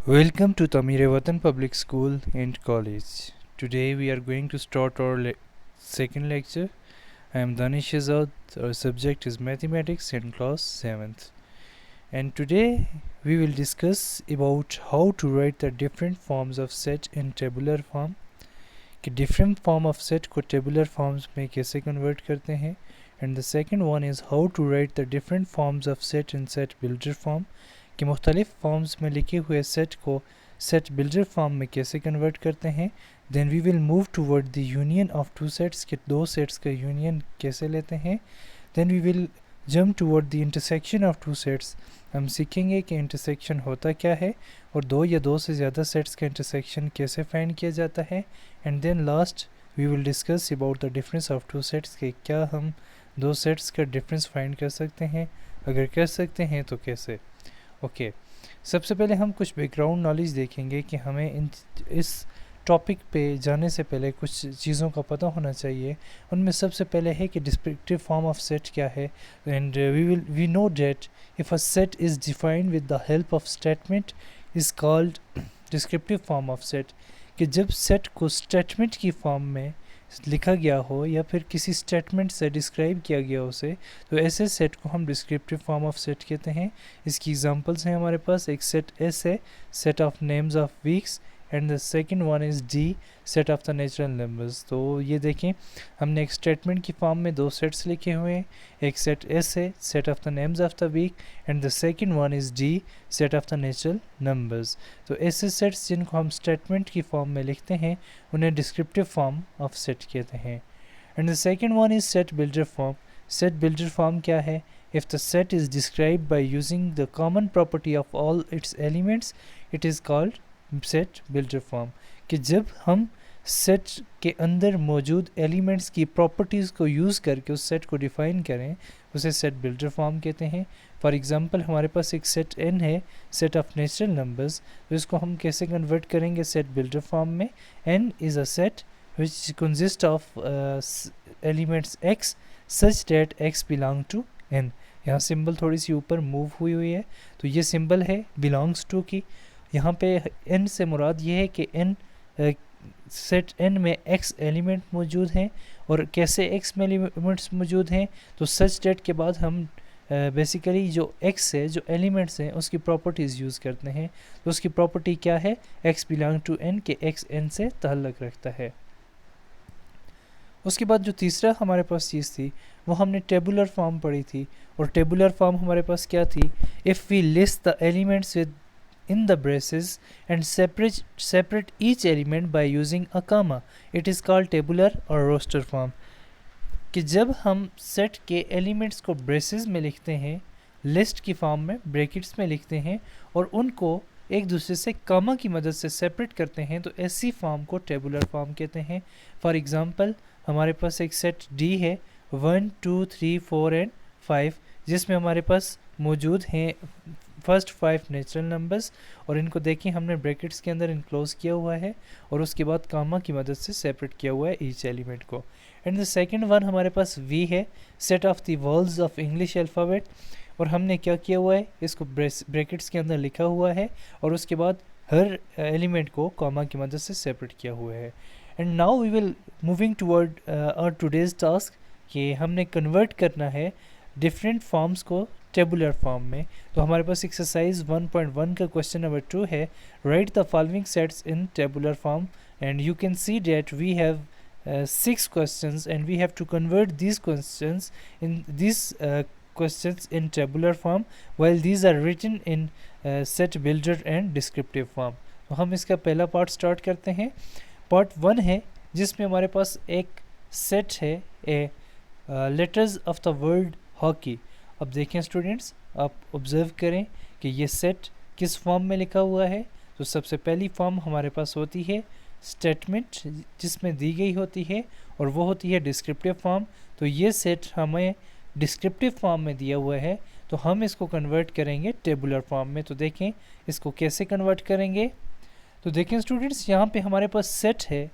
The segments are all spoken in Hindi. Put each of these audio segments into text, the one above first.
Welcome to Tamir Watan Public School and College. Today we are going to start our second lecture. I am Danish Azad. Our subject is Mathematics in class 7th. And today we will discuss about how to write the different forms of set in tabular form. कि different form of set को tabular forms में कैसे convert करते हैं. And the second one is how to write the different forms of set in set builder form. कि मुख्तलिफ फॉर्म्स में लिखे हुए सेट को सेट बिल्डर फॉर्म में कैसे कन्वर्ट करते हैं. Then we will move toward the union of two sets के दो सेट्स का यूनियन कैसे लेते हैं. Then we will jump toward the intersection of two sets. हम सीखेंगे कि इंटरसेक्शन होता क्या है और दो या दो से ज़्यादा सेट्स का इंटरसेक्शन कैसे फाइंड किया जाता है. And then last we will discuss about the difference of two sets के क्या हम दो सेट्स का डिफरेंस फाइंड कर सकते हैं. अगर कर सकते हैं तो कैसे. ओके सबसे पहले हम कुछ बैकग्राउंड नॉलेज देखेंगे कि हमें इस टॉपिक पे जाने से पहले कुछ चीज़ों का पता होना चाहिए. उनमें सबसे पहले है कि डिस्क्रिप्टिव फॉर्म ऑफ सेट क्या है. And we know that if a set is defined with the help of statement is called descriptive form of set. कि जब सेट को स्टेटमेंट की फॉर्म में लिखा गया हो या फिर किसी स्टेटमेंट से डिस्क्राइब किया गया उसे, तो ऐसे सेट को हम डिस्क्रिप्टिव फॉर्म ऑफ सेट कहते हैं. इसकी एग्जांपल्स हैं हमारे पास. एक सेट एस है, set of names of weeks, and the second one is D, set of the natural numbers. तो ये देखें हमने एक स्टेटमेंट की फॉर्म में दो सेट्स लिखे हुए हैं. एक सेट एस है, set of the names of the week, and the second one is D, set of the natural numbers. तो ऐसे सेट्स जिनको हम स्टेटमेंट की फॉर्म में लिखते हैं उन्हें डिस्क्रिप्टिव फॉर्म ऑफ सेट कहते हैं. And the second one is set builder form. Set builder form क्या है. If the set is described by using the common property of all its elements, it is called set builder form. कि जब हम सेट के अंदर मौजूद एलिमेंट्स की प्रॉपर्टीज़ को यूज़ करके उस सेट को डिफ़ाइन करें उसे सेट बिल्डर फॉर्म कहते हैं. फॉर एग्ज़ाम्पल हमारे पास एक सेट n है, सेट ऑफ नेचुरल नंबर्स. तो इसको हम कैसे कन्वर्ट करेंगे सेट बिल्डर फॉर्म में. n is a set which consist of elements x such that x belong to n. यहाँ सिंबल थोड़ी सी ऊपर मूव हुई है तो ये सिंबल है बिलोंग्स टू की. यहाँ पे n से मुराद ये है कि n सेट n में x एलिमेंट मौजूद हैं. और कैसे x में एलिमेंट्स मौजूद हैं तो सच डेट के बाद हम बेसिकली जो x है जो एलिमेंट्स हैं उसकी प्रॉपर्टीज़ यूज़ करते हैं. तो उसकी प्रॉपर्टी क्या है, x बिलोंग टू n के x n से ताल्लुक़ रखता है. उसके बाद जो तीसरा हमारे पास चीज़ थी वो हमने टेबुलर फॉर्म पढ़ी थी. और टेबुलर फॉर्म हमारे पास क्या थी. If we list the elements with in the braces and separate each element by using a comma, it is called tabular or roster form. कि जब हम सेट के एलिमेंट्स को ब्रेसेस में लिखते हैं, लिस्ट की फॉर्म में ब्रैकेट्स में लिखते हैं और उनको एक दूसरे से कामा की मदद से सेपरेट करते हैं तो ऐसी फॉर्म को टेबुलर फॉर्म कहते हैं. फॉर एग्ज़ाम्पल हमारे पास एक सेट डी है 1 2 3 4 एंड 5 जिसमें हमारे पास मौजूद हैं फर्स्ट 5 नेचुरल नंबर्स और इनको देखें हमने ब्रैकेट्स के अंदर इनक्लोज किया हुआ है और उसके बाद कामा की मदद से सेपरेट किया हुआ है ईच एलिमेंट को. एंड द सेकंड वन हमारे पास वी है, set of the words of English alphabet. और हमने क्या किया हुआ है, इसको ब्रैकेट्स के अंदर लिखा हुआ है और उसके बाद हर एलिमेंट को कामा की मदद से सेपरेट किया हुआ है. And now we will moving toward our today's task कि हमने कन्वर्ट करना है डिफरेंट फॉर्म्स को टेबुलर फॉर्म में. तो हमारे पास एक्सरसाइज 1.1 का क्वेश्चन नंबर 2 है, write the following sets in tabular form. And you can see that we have 6 questions and we have to convert these questions in tabular form while these are written in set builder and descriptive form. तो हम इसका पहला पार्ट स्टार्ट करते हैं. पार्ट 1 है जिसमें हमारे पास एक सेट है a letters of the word hockey. अब देखें स्टूडेंट्स, आप ऑब्ज़र्व करें कि ये सेट किस फॉर्म में लिखा हुआ है. तो सबसे पहली फॉर्म हमारे पास होती है स्टेटमेंट जिसमें दी गई होती है और वो होती है डिस्क्रिप्टिव फॉर्म. तो ये सेट हमें डिस्क्रिप्टिव फॉर्म में दिया हुआ है तो हम इसको कन्वर्ट करेंगे टेबुलर फॉर्म में. तो देखें इसको कैसे कन्वर्ट करेंगे. तो देखें स्टूडेंट्स, यहाँ पे हमारे पास सेट है.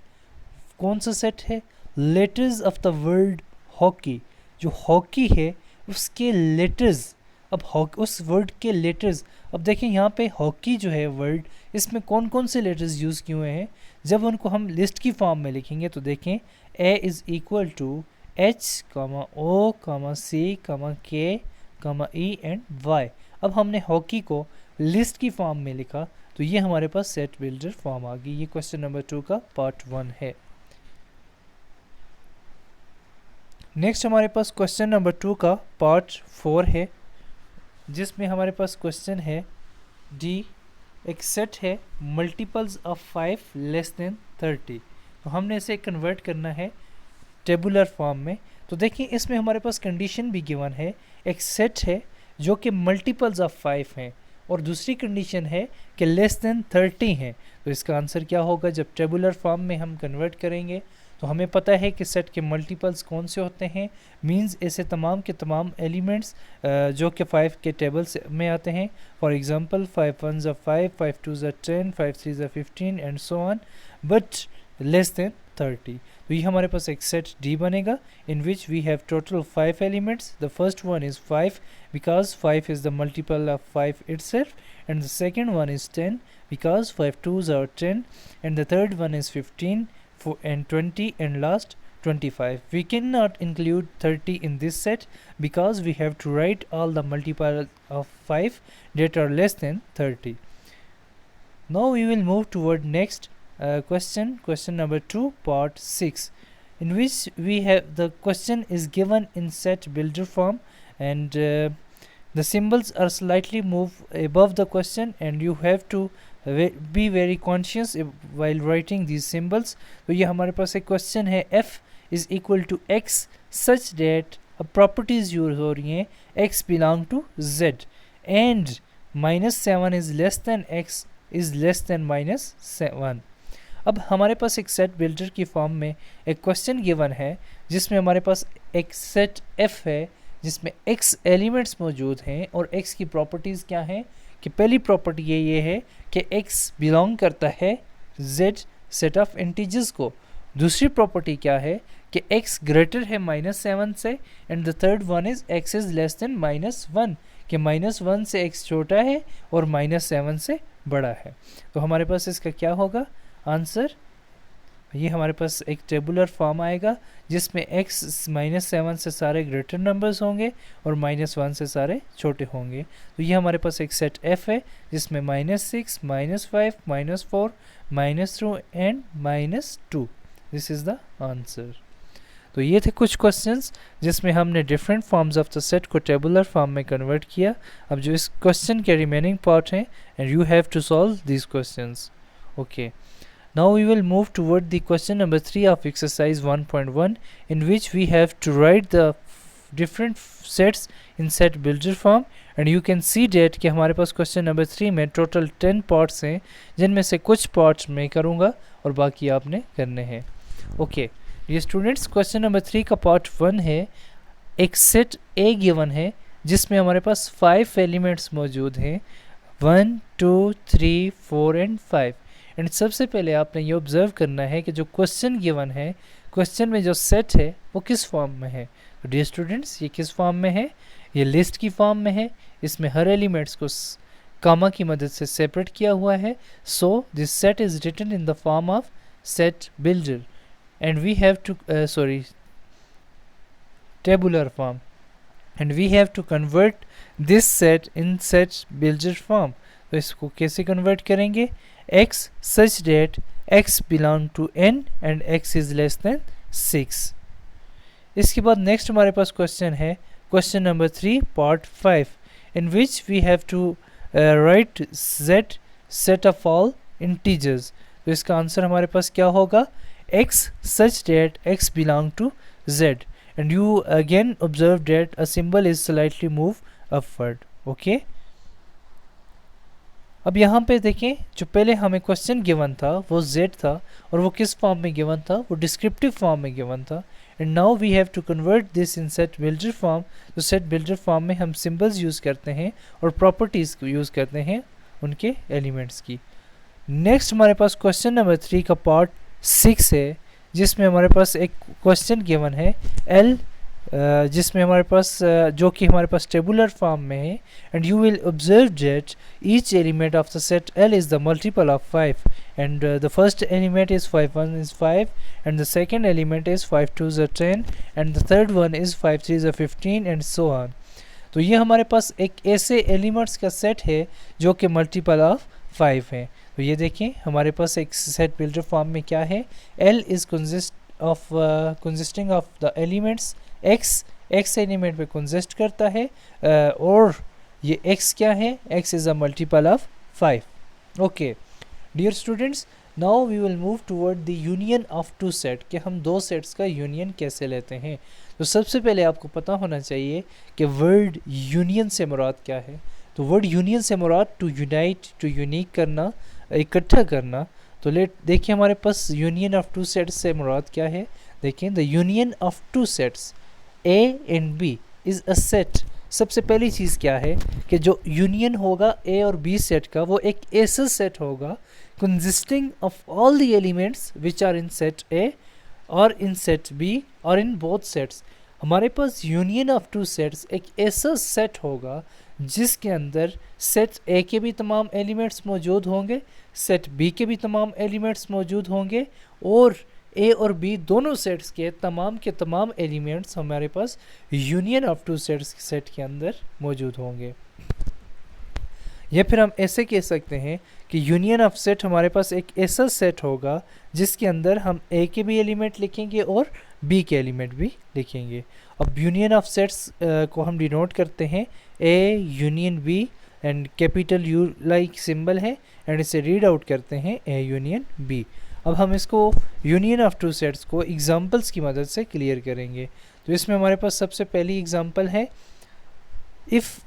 कौन सा सेट है, letters of the word hockey. जो हॉकी है उसके लेटर्स, अब उस वर्ड के लेटर्स अब देखें यहाँ पे हॉकी जो है वर्ड, इसमें कौन कौन से लेटर्स यूज़ किए हुए हैं। जब उनको हम लिस्ट की फॉर्म में लिखेंगे तो देखें A is equal to H comma O comma C comma K comma E and Y. अब हमने हॉकी को लिस्ट की फॉर्म में लिखा तो ये हमारे पास सेट बिल्डर फॉर्म आ गई। ये क्वेश्चन नंबर 2 का पार्ट 1 है। नेक्स्ट हमारे पास क्वेश्चन नंबर 2 का पार्ट 4 है, जिसमें हमारे पास क्वेश्चन है डी एक सेट है मल्टीपल्स ऑफ 5 लेस देन 30। तो हमने इसे कन्वर्ट करना है टेबुलर फॉर्म में। तो देखिए इसमें हमारे पास कंडीशन भी गिवन है, एक सेट है जो कि मल्टीपल्स ऑफ 5 हैं और दूसरी कंडीशन है कि लेस देन 30 हैं। तो इसका आंसर क्या होगा? जब टेबुलर फॉर्म में हम कन्वर्ट करेंगे तो हमें पता है कि सेट के मल्टीपल्स कौन से होते हैं, मींस ऐसे तमाम के तमाम एलिमेंट्स जो कि 5 के टेबल में आते हैं। For example 5 1 are 5, 5 2 are 10, 5 3 are 15 and so on, but less than 30। तो ये हमारे पास एक सेट D बनेगा in which we have total 5 elements. The first one is 5 because 5 is the multiple of 5 itself, and the second one is 10 because 5 2s are 10, and the third one is 15 and 20, and last 25. We cannot include 30 in this set because we have to write all the multiple of 5 that are less than 30. Now we will move toward next question number 2 part 6, in which we have the question is given in set builder form, and the symbols are slightly moved above the question, and you have to be very conscious while writing these symbols. तो ये हमारे पास एक क्वेश्चन है f is equal to x such that अब प्रॉपर्टीज यूज हो रही हैं x belong to z and -7 is less than x is less than -7। अब हमारे पास एक सेट बिल्डर की फॉर्म में एक क्वेश्चन गिवन है जिसमें हमारे पास एक सेट f है जिसमें x एलिमेंट्स मौजूद हैं, और x की प्रॉपर्टीज़ क्या हैं कि पहली प्रॉपर्टी ये है कि x बिलोंग करता है z सेट ऑफ इंटीजर्स को। दूसरी प्रॉपर्टी क्या है कि x ग्रेटर है -7 से, and the third one is x is less than -1 कि -1 से x छोटा है और -7 से बड़ा है। तो हमारे पास इसका क्या होगा आंसर? ये हमारे पास एक टेबुलर फॉर्म आएगा जिसमें x -7 से सारे ग्रेटर नंबर्स होंगे और -1 से सारे छोटे होंगे। तो ये हमारे पास एक सेट f है जिसमें -6 -5 -4 -3 and -2। This is the answer. तो ये थे कुछ क्वेश्चंस जिसमें हमने different forms of the set को टेबुलर फॉर्म में कन्वर्ट किया। अब जो इस क्वेश्चन के रिमेनिंग पार्ट हैं, and you have to solve these questions. Okay, now we will move toward the question number 3 of exercise 1.1, in which we have to write the different sets in set builder form, and you can see that कि हमारे पास question number 3 में total 10 parts हैं जिनमें से कुछ parts मैं करूँगा और बाकी आपने करने हैं। ओके ये स्टूडेंट्स, क्वेश्चन नंबर 3 का पार्ट 1 है। एक सेट A गिवन है जिसमें हमारे पास 5 एलिमेंट्स मौजूद हैं, 1 2 3 4 एंड 5। एंड सबसे पहले आपने ये ऑब्ज़र्व करना है कि जो क्वेश्चन गिवन है, क्वेश्चन में जो सेट है वो किस फॉर्म में है। तो डियर स्टूडेंट्स, ये किस फॉर्म में है? ये लिस्ट की फॉर्म में है। इसमें हर एलिमेंट्स को कामा की मदद से सेपरेट किया हुआ है। So this set is written in the form of set builder, and we have to tabular form, and we have to convert this set in set builder form. तो इसको कैसे कन्वर्ट करेंगे? x such that x belong to n and x is less than 6। इसके बाद नेक्स्ट हमारे पास क्वेश्चन है question number 3 part 5, in which we have to write z set of all integers। तो इसका आंसर हमारे पास क्या होगा? x such that x belong to z, and you again observe that a symbol is slightly moved upward। okay, अब यहाँ पे देखें, जो पहले हमें क्वेश्चन गिवन था वो z था, और वो किस फॉर्म में गिवन था? वो डिस्क्रिप्टिव फॉर्म में गिवन था। And now we have to convert this in set builder form. तो सेट बिल्डर फॉर्म में हम सिंबल्स यूज़ करते हैं और प्रॉपर्टीज़ को यूज़ करते हैं उनके एलिमेंट्स की। नेक्स्ट हमारे पास क्वेश्चन नंबर 3 का पार्ट 6 है जिसमें हमारे पास एक क्वेश्चन गिवन है, L जिसमें हमारे पास जो कि हमारे पास टेबुलर फॉर्म में है, and you will observe that each element of the set L is the multiple of 5 and the first element is 5 1 is 5 and the second element is 5 2 is 10 and the third one is 5 3 is 15 and so on. तो ये हमारे पास एक ऐसे एलिमेंट्स का सेट है जो कि मल्टीपल ऑफ 5 है. तो ये देखें हमारे पास एक सेट बिल्डर फॉर्म में क्या है, L is consisting of the elements x element पे कंसिस्ट करता है और ये x क्या है, x is a multiple of 5. Okay dear students, now we will move toward the union of two set कि हम दो सेट्स का यूनियन कैसे लेते हैं. तो सबसे पहले आपको पता होना चाहिए कि वर्ड यूनियन से मुराद क्या है. तो वर्ड यूनियन से मुराद टू यूनाइट, टू यूनिक करना, इकट्ठा करना. तो देखिए हमारे पास यूनियन ऑफ टू सेट्स से मुराद क्या है. देखें the union of two sets A and B is a set. सबसे पहली चीज़ क्या है कि जो यूनियन होगा A और B सेट का वो एक ऐसा सेट होगा consisting of all the elements which are in set A or in set B or in both sets. हमारे पास यूनियन ऑफ टू सेट्स एक ऐसा सेट होगा जिसके अंदर सेट A के भी तमाम एलिमेंट्स मौजूद होंगे, सेट B के भी तमाम एलिमेंट्स मौजूद होंगे और A और B दोनों सेट्स के तमाम एलिमेंट्स हमारे पास union of two sets set के अंदर मौजूद होंगे. या फिर हम ऐसे कह सकते हैं कि यूनियन ऑफ सेट हमारे पास एक ऐसा सेट होगा जिसके अंदर हम A के भी एलिमेंट लिखेंगे और B के एलिमेंट भी लिखेंगे. अब यूनियन ऑफ सेट्स को हम डिनोट करते हैं A union B and capital U like symbol है एंड इसे रीड आउट करते हैं A यूनियन B. अब हम इसको यूनियन ऑफ टू सेट्स को एग्जांपल्स की मदद से क्लियर करेंगे. तो इसमें हमारे पास सबसे पहली एग्जांपल है इफ़,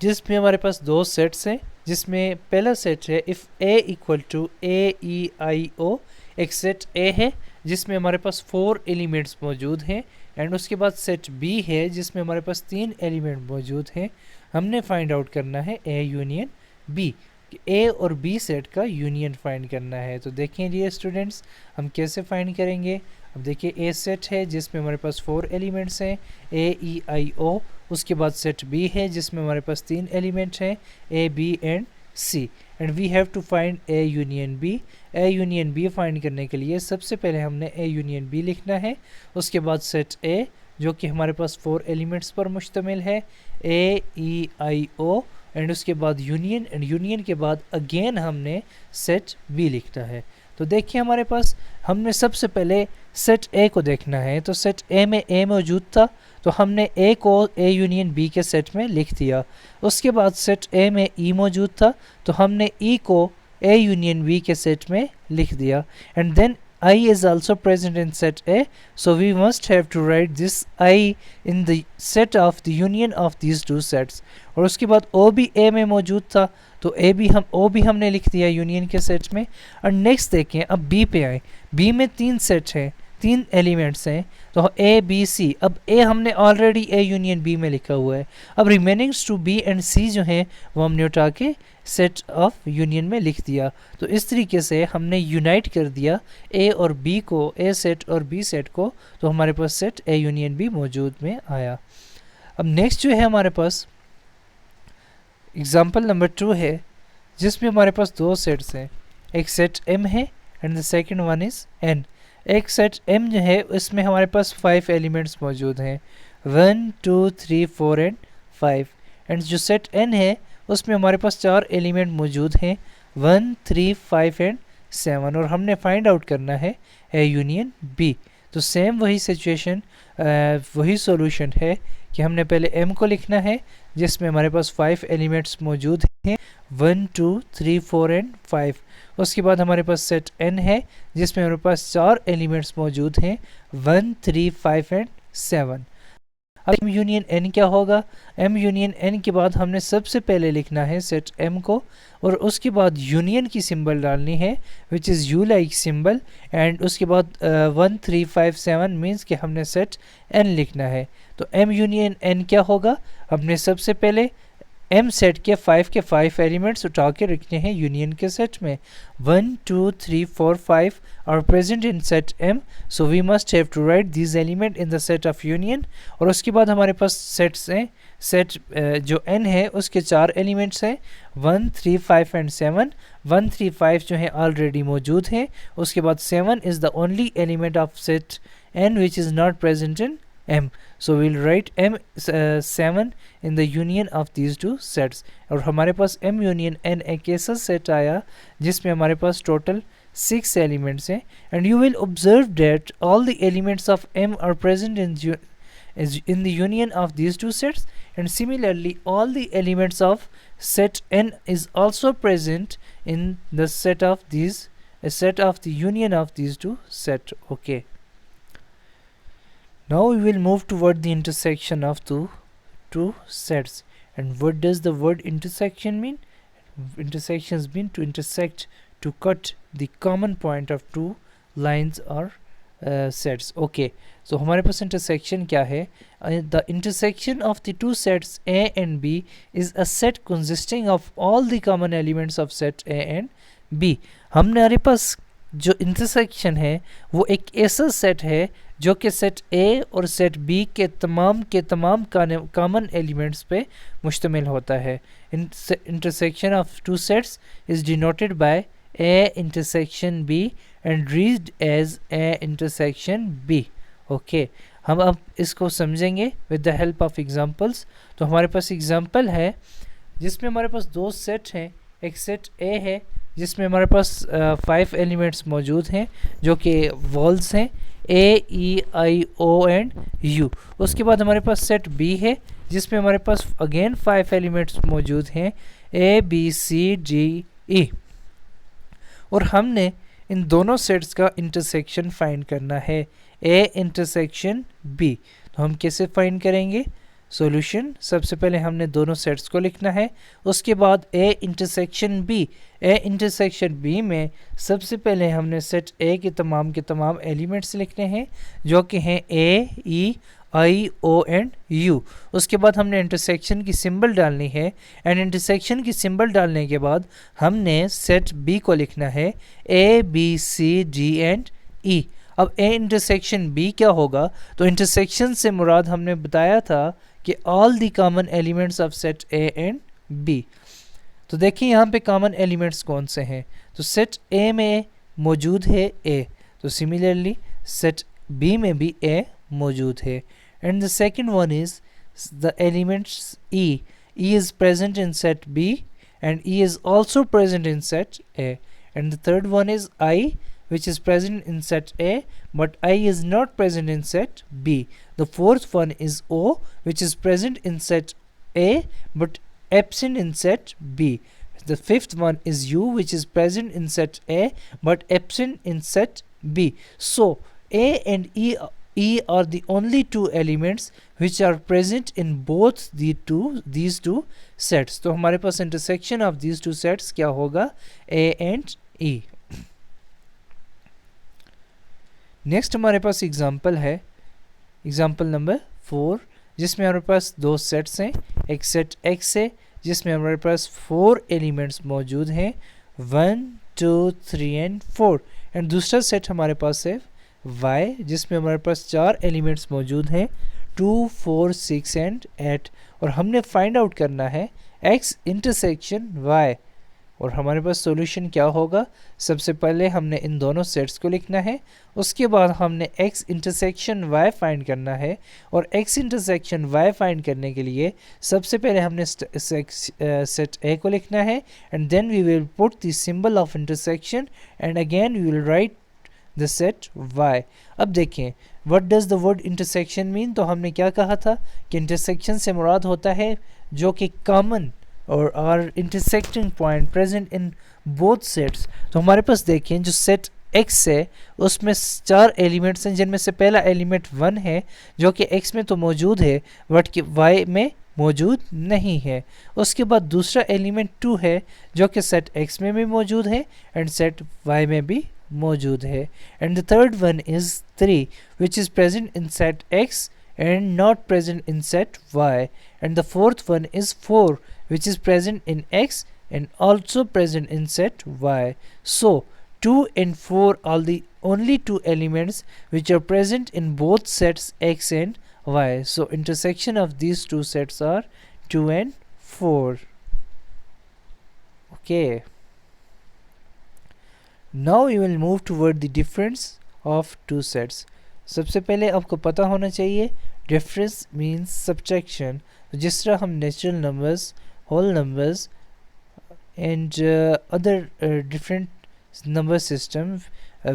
जिसमें हमारे पास दो सेट्स हैं, जिसमें पहला सेट है if A equal to AEIO. एक सेट A है जिसमें हमारे पास 4 एलिमेंट्स मौजूद हैं एंड उसके बाद सेट B है जिसमें हमारे पास 3 एलिमेंट मौजूद हैं. हमने फाइंड आउट करना है A यूनियन B, A और B सेट का यूनियन फाइंड करना है. तो देखें डियर स्टूडेंट्स हम कैसे फाइंड करेंगे. अब देखिए A सेट है जिसमें हमारे पास 4 एलिमेंट्स हैं AEIO. उसके बाद सेट B है जिसमें हमारे पास 3 एलिमेंट हैं A B and C and we have to find A union B. A union B find करने के लिए सबसे पहले हमने A यूनियन B लिखना है. उसके बाद सेट A जो कि हमारे पास 4 एलिमेंट्स पर मुश्तमिल है AEIO एंड उसके बाद यूनियन एंड यूनियन के बाद अगेन हमने सेट B लिखना है. तो देखिए हमारे पास हमने सबसे पहले सेट A को देखना है. तो सेट A में A मौजूद था तो हमने A को A यूनियन B के सेट में लिख दिया. उसके बाद सेट A में E मौजूद था तो हमने E को A यूनियन B के सेट में लिख दिया. And then I is also present in set A, so we must have to write this I in the set of the union of these two sets. और उसके बाद O भी A में मौजूद था तो O भी हमने लिख दिया यूनियन के सेट में. और नेक्स्ट देखें अब B पे आए. B में 3 सेट हैं, 3 एलिमेंट्स हैं तो A B C. अब A हमने ऑलरेडी A यूनियन B में लिखा हुआ है. अब remainings two B and C जो हैं वो हमने उठा के सेट ऑफ यूनियन में लिख दिया. तो इस तरीके से हमने यूनाइट कर दिया A और B को, A सेट और B सेट को. तो हमारे पास सेट A यूनियन B मौजूद में आया. अब नेक्स्ट जो है हमारे पास एग्जाम्पल नंबर 2 है जिसमें हमारे पास दो सेट्स हैं. एक सेट M है and the second one is N. एक सेट M जो है इसमें हमारे पास 5 एलिमेंट्स मौजूद हैं 1 2 3 4 एंड 5. एंड जो सेट N है उसमें हमारे पास 4 एलिमेंट मौजूद हैं 1 3 5 एंड 7 और हमने फाइंड आउट करना है A यूनियन B. तो सेम वही सिचुएशन, वही सॉल्यूशन है कि हमने पहले M को लिखना है जिसमें हमारे पास 5 एलिमेंट्स मौजूद हैं 1 2 3 4 एंड 5. उसके बाद हमारे पास सेट N है जिसमें हमारे पास 4 एलिमेंट्स मौजूद हैं 1 3 5 एंड 7. अब M यूनियन N क्या होगा. M यूनियन N के बाद हमने सबसे पहले लिखना है सेट M को और उसके बाद यूनियन की सिंबल डालनी है which is U like symbol. And उसके बाद 1 3 5 7 मीन्स कि हमने सेट N लिखना है. तो M यूनियन N क्या होगा. हमने सबसे पहले एम सेट के 5 एलिमेंट्स उठा के रखने हैं यूनियन के सेट में. 1 2 3 4 5 are present in set M, so we must have to write this element in the set of union. और उसके बाद हमारे पास सेट्स हैं. सेट जो n है उसके 4 एलिमेंट्स हैं 1 3 5 एंड 7. 1 3 5 जो है ऑलरेडी मौजूद है. उसके बाद 7 is the only element of set n which is not present in m, so we'll write m 7 in the union of these two sets. और हमारे पास m union n एक ऐसा सेट आया जिसमें हमारे पास टोटल 6 एलिमेंट्स हैं. and you will observe that all the elements of m are present in the union of these two sets, and similarly all the elements of set n is also present in the set of the union of these two set. Okay, now we will move toward the intersection of two sets. And what does the word intersection mean? Intersections mean to intersect, to cut the common point of two lines or sets. Okay, so हमारे पास intersection क्या है? The intersection of the two sets A and B is a set consisting of all the common elements of set A and B. हमारे पास जो इंटरसेक्शन है वो एक ऐसा सेट है जो कि सेट ए और सेट बी के तमाम कॉमन एलिमेंट्स पे मुश्तमिल होता है. Intersection of two sets is denoted by A intersection B and reached as A intersection B. Okay, हम अब इसको समझेंगे with the help of examples. तो हमारे पास एग्जांपल है जिसमें हमारे पास दो सेट हैं. एक सेट ए है जिसमें हमारे पास 5 एलिमेंट्स मौजूद हैं जो कि वॉल्स हैं ए ई आई ओ एंड यू. उसके बाद हमारे पास सेट बी है जिसमें हमारे पास अगेन 5 एलिमेंट्स मौजूद हैं ए बी सी डी ई. और हमने इन दोनों सेट्स का इंटरसेक्शन फाइंड करना है ए इंटरसेक्शन बी. तो हम कैसे फाइंड करेंगे सॉल्यूशन? सबसे पहले हमने दोनों सेट्स को लिखना है. उसके बाद A intersection B. A intersection B में सबसे पहले हमने सेट ए के तमाम एलिमेंट्स लिखने हैं जो कि हैं ए ई आई ओ एंड यू. उसके बाद हमने इंटरसेक्शन की सिंबल डालनी है. एंड इंटरसेक्शन की सिंबल डालने के बाद हमने सेट बी को लिखना है A B C D and E. अब ए इंटरसेक्शन बी क्या होगा? तो इंटरसेक्शन से मुराद हमने बताया था कि all the common elements of set A and B. तो देखिए यहाँ पे कॉमन एलिमेंट्स कौन से हैं. तो सेट ए में मौजूद है ए, तो सिमिलरली सेट बी में भी ए मौजूद है. And the second one is the elements E. E is present in set B and E is also present in set A. And the third one is I which is present in set A but I is not present in set B. The fourth one is O which is present in set A but absent in set B. The fifth one is U which is present in set A but absent in set B. So A and E are the only two elements which are present in both these two sets. तो हमारे पास intersection of these two sets क्या होगा? A and E. नेक्स्ट हमारे पास एग्जाम्पल है एग्जाम्पल नंबर 4 जिसमें हमारे पास दो सेट्स हैं. एक सेट एक्स है जिसमें हमारे पास 4 एलिमेंट्स मौजूद हैं 1 2 3 एंड 4. एंड दूसरा सेट हमारे पास है वाई जिसमें हमारे पास 4 एलिमेंट्स मौजूद हैं 2 4 6 एंड 8. और हमने फाइंड आउट करना है एक्स इंटरसेक्शन वाई. और हमारे पास सॉल्यूशन क्या होगा? सबसे पहले हमने इन दोनों सेट्स को लिखना है. उसके बाद हमने x इंटरसेक्शन y फाइंड करना है. और x इंटरसेक्शन y फाइंड करने के लिए सबसे पहले हमने सेट a को लिखना है and then we will put the symbol of intersection and again we will write the set y. अब देखें what does the word intersection mean. तो हमने क्या कहा था कि इंटरसेक्शन से मुराद होता है जो कि कॉमन और are intersecting point present in both sets. तो हमारे पास देखें जो सेट x है उसमें 4 एलिमेंट्स हैं जिनमें से पहला एलिमेंट 1 है जो कि x में तो मौजूद है बट कि y में मौजूद नहीं है. उसके बाद दूसरा एलिमेंट 2 है जो कि सेट x में भी मौजूद है एंड सेट y में भी मौजूद है. And the third one is 3 which is present in set x and not present in set y. And the fourth one is 4 which is present in X and also present in set Y. So 2 and 4 are the only two elements which are present in both sets X and Y. So intersection of these two sets are 2 and 4. Okay. Now we will move toward the difference of two sets. सबसे पहले आपको पता होना चाहिए difference means subtraction. जिस तरह हम natural numbers, whole numbers and other different number system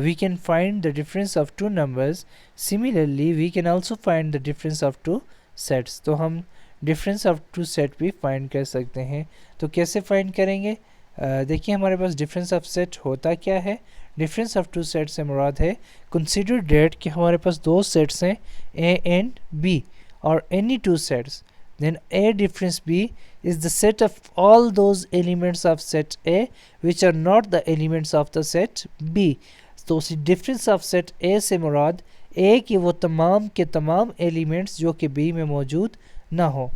we can find the difference of two numbers. Similarly we can also find the difference of two sets. तो हम difference of two set भी find कर सकते हैं. तो कैसे find करेंगे? देखिए हमारे पास डिफरेंस ऑफ सेट होता क्या है. डिफरेंस ऑफ टू सेट से मुराद है कंसीडर डेट कि हमारे पास दो सेट्स हैं ए एंड बी और any two sets then A difference B is the set of all those elements of set A which are not the elements of the set B. तो उसी difference of set A से मुराद A के वो तमाम के तमाम elements जो कि B में मौजूद ना हो.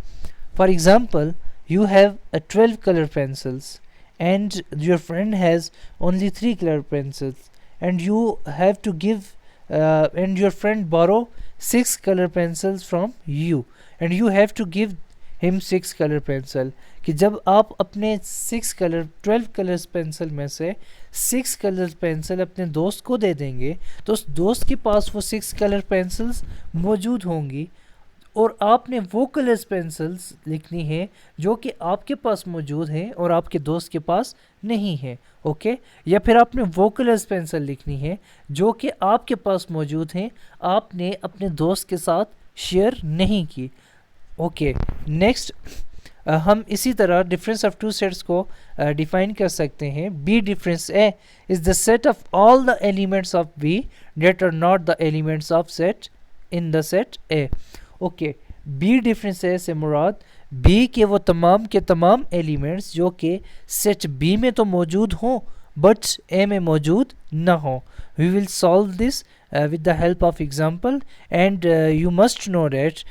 For example, you have 12 color pencils and your friend has only 3 color pencils and you have to give and your friend borrow 6 color pencils from you and you have to give him 6 color pencil. कि जब आप अपने 12 कलर्स पेंसिल में से 6 कलर पेंसिल अपने दोस्त को दे देंगे तो उस दोस्त के पास वो 6 कलर पेंसिल्स मौजूद होंगी और आपने वो कलर्स पेंसिल्स लिखनी है जो कि आपके पास मौजूद हैं और आपके दोस्त के पास नहीं है. ओके. या फिर आपने वो कलर्स पेंसिल लिखनी है जो कि आपके पास मौजूद हैं, आपने अपने दोस्त के साथ शेयर नहीं की. ओके. नेक्स्ट हम इसी तरह डिफरेंस ऑफ टू सेट्स को डिफाइन कर सकते हैं. B difference A is the set of all the elements of B that are not the elements of set in the set A. Okay. B difference A से मुराद बी के वो तमाम के तमाम एलिमेंट्स जो कि सेट बी में तो मौजूद हों बट ए में मौजूद ना हो. We will solve this with the help of example and you must know that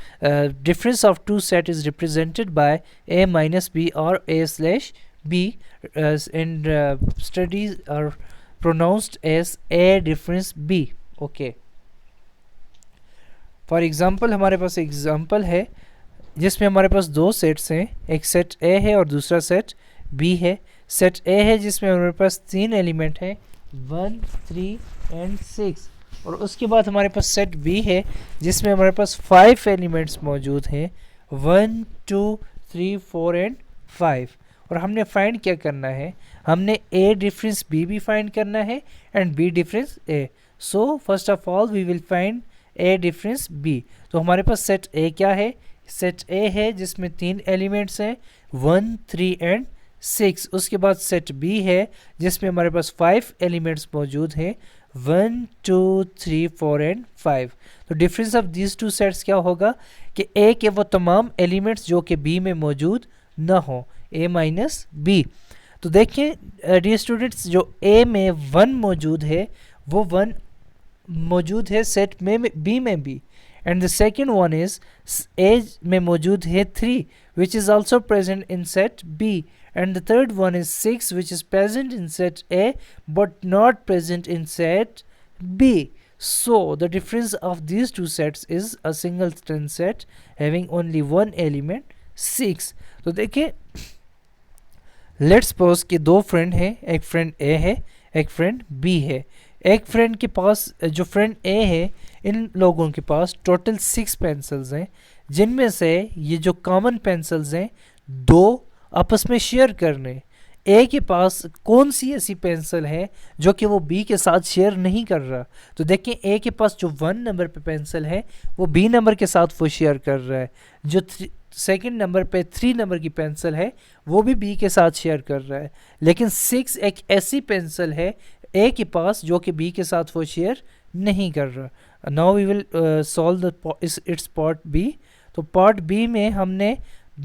difference of two set is represented by a minus b or a slash b and studies are pronounced as a difference b. okay. for example हमारे पास एग्जाम्पल है जिसमें हमारे पास दो सेट्स हैं. एक सेट a है और दूसरा सेट b है. सेट a है जिसमें हमारे पास 3 एलिमेंट हैं 1, 3 एंड 6 और उसके बाद हमारे पास सेट B है जिसमें हमारे पास 5 एलिमेंट्स मौजूद हैं 1, 2, 3, 4 एंड 5. और हमने फाइंड क्या करना है, हमने A डिफरेंस B भी फाइंड करना है and B difference A. So first of all we will find A difference B. तो हमारे पास सेट A क्या है, सेट A है जिसमें 3 एलिमेंट्स हैं 1, 3 एंड 6. उसके बाद सेट B है जिसमें हमारे पास 5 एलिमेंट्स मौजूद हैं 1, 2, 3, 4 एंड 5. तो difference of these two sets क्या होगा कि A के वो तमाम एलिमेंट्स जो कि B में मौजूद ना हो, A माइनस B. तो देखें डियर स्टूडेंट्स जो A में 1 मौजूद है वो 1 मौजूद है सेट में B में भी and the second one is A में मौजूद है 3 which is also present in set B and the third one is 6 which is present in set A but not present in set B. So the difference of these two sets is a singleton set having only one element 6. तो देखिए लेट्स सपोज कि दो फ्रेंड हैं, एक फ्रेंड A है एक फ्रेंड B है. एक फ्रेंड के पास जो फ्रेंड A है इन लोगों के पास टोटल 6 पेंसिल्स हैं जिनमें से ये जो कॉमन पेंसिल्स हैं 2 आपस में शेयर करने. ए के पास कौन सी ऐसी पेंसिल है जो कि वो बी के साथ शेयर नहीं कर रहा. तो देखें ए के पास जो 1 नंबर पे पेंसिल है वो बी नंबर के साथ वो शेयर कर रहा है. जो सेकंड नंबर पे 3 नंबर की पेंसिल है वो भी बी के साथ शेयर कर रहा है. लेकिन 6 एक ऐसी पेंसिल है ए के पास जो कि बी के साथ वो शेयर नहीं कर रहा. Now we will solve the its part B. तो पार्ट बी में हमने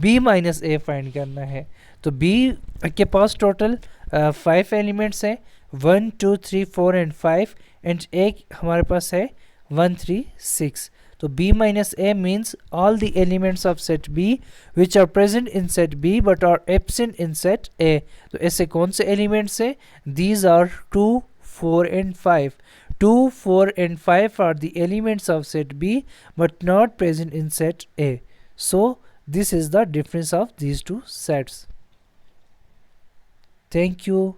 b माइनस ए फाइंड करना है. तो b के पास टोटल 5 एलिमेंट्स हैं 1, 2, 3, 4 एंड 5 एंड एक हमारे पास है 1, 3, 6. तो b minus a means all the elements of set b which are present in set b but are absent in set a. तो ऐसे कौन से elements है? These are 2, 4 and 5. 2, 4 and 5 are the elements of set b but not present in set a. So this is the difference of these two sets. Thank you.